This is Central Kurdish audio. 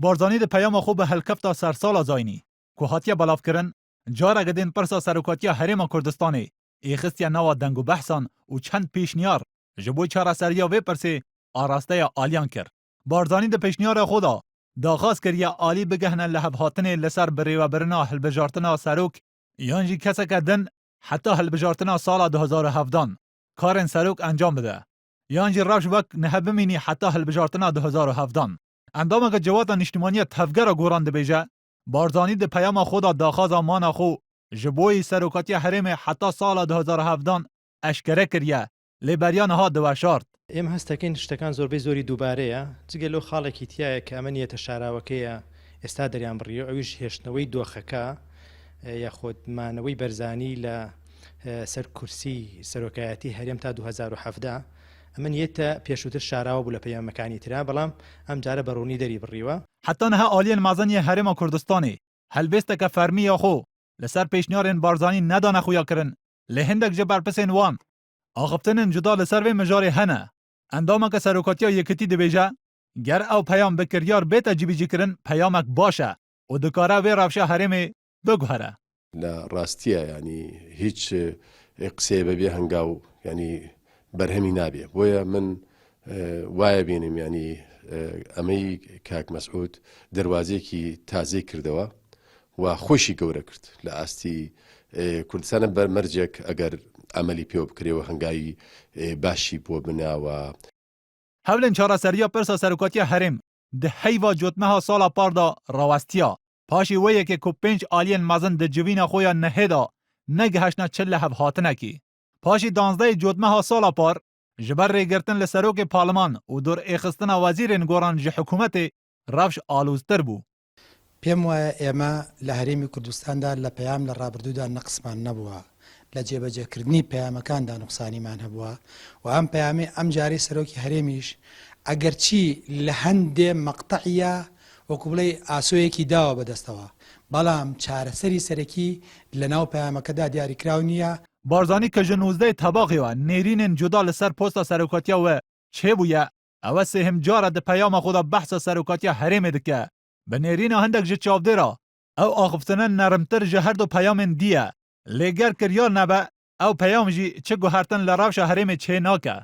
بارزانی د پیام خو به هلکفتا سرسالا زاینی که هاتیه بلاف کرن جارا گدین پرسا سروکاتیا حریم کردستانی ایخستیا نوا دنگ و بحثان و چند پیشنیار جبوی چارا سریا وی پرسی آراسته آلیان کر. بارزانی د پیشنیار خدا داغاز کریا آلی بگهنن لحب هاتنه لسر بریو برنا هلبجارتنا سروک یانجی کسا کدن حتی هلبجارتنا سال 2017 کارن سروک انجام بده. یانجی روش وک نهبمینی حتی هلبجارتنا 2017 اندامه که جواد نشتیمانی تفگر گوران ده بیجه بارزانی د پیام خدا داخاز مان خو جبوی سروکاتی حریم حتی سال 2017 اشکره کریه لیبریان ها دوشارد. ئێمە هەستەکەین شتەکان زۆربەی زۆری دووبارەیە جگە لەو خاڵێکی تایە کە ئەمە نیەتە شاراوەکەیە ئێستا دەریان بڕیە ئەویش هێشتنەوەی دۆخەکە یاخۆت مانەوەی بەرزانی لە سەر کورسی سەرۆکایەتی هەرێم تا 2017 ئەمە نیەتە پێشووتر شاراوە بوو لە پەیامەکانی ترا بەڵام ئەم جارە بەڕوونی دەری بڕیوە. حتی نها آلیان مازنی حریم کردستانی هەلبێستەکە فەرمیە خۆ لەسەر پێشنیارên بارزانی نەدانە خویا کردن لە هەندێک جە بەرپرسên wan ئاغفتنên cuda li ser vê mijarê hene. Endameke serokatiya yekitî dibêje ger ew peyam bi kiryar bête cibîcîkirin peyamek baş e û dikare vê rewşa herêmê biguhere. لە ڕاستیە ینی هیچ قسێ بەبێ هەنگاو ینی بەرهەمی نابێ بۆیە من وایە بینم ینی ئەمەی کاک مەسعود دەواازێکی تازەی کردەوە و خۆشی گەورە کرد لە ئاستی کوردستانە بەرمەرجێک ئەگەر ئەمەلی پێوە بکرێەوە هەنگاوی باشی بۆ بناوە. هەولên çaraseriya pirsa serokatiya herêm di heyva cotmeha sala par da rawestiya paşî wê yekê ku 5 aliyên mezin di civîna xwe ya nehê da negiheştne çil li hev hatinekî. Paşî 12 cotmeha sala par ji ber rêgirtin li serokê parleman û dorêxistina wezîrên goran ji hikûmetê rewş alûztir bû. پێم وایە ئێمە لە هەرێمی کوردستاندا لە پەیام لە ڕابردوودا نەقسمان نەبووە لە جێبەجێکردنی پەیامەکاندا نوقسانیمان هەبووە و ئەم پەیامی ئەم جارەی سەرۆکی هەرێمیش ئەگەرچی لە هەندێ مەقتەعیە وەکو بڵێ ئاسۆیەکی داوە بەدەستەوە بەڵام چارەسەری سەرەکی لە ناو پەیامەکەدا دیاریکراو نییە. بارزانی کە ji 19 tebaqê we nêrînên cuda li ser posta serokatiya we çêbûye ew sêhim cara di peyama xwe da behsa serokatiya herêmê dike. Bi nêrîna hindek ji çavdêra ew axiftinên nermtir ji her du peyamên dî ye. Lê ger kiryar nebe ew peyam jî çi guhertin li rewşa herêmê çê nake.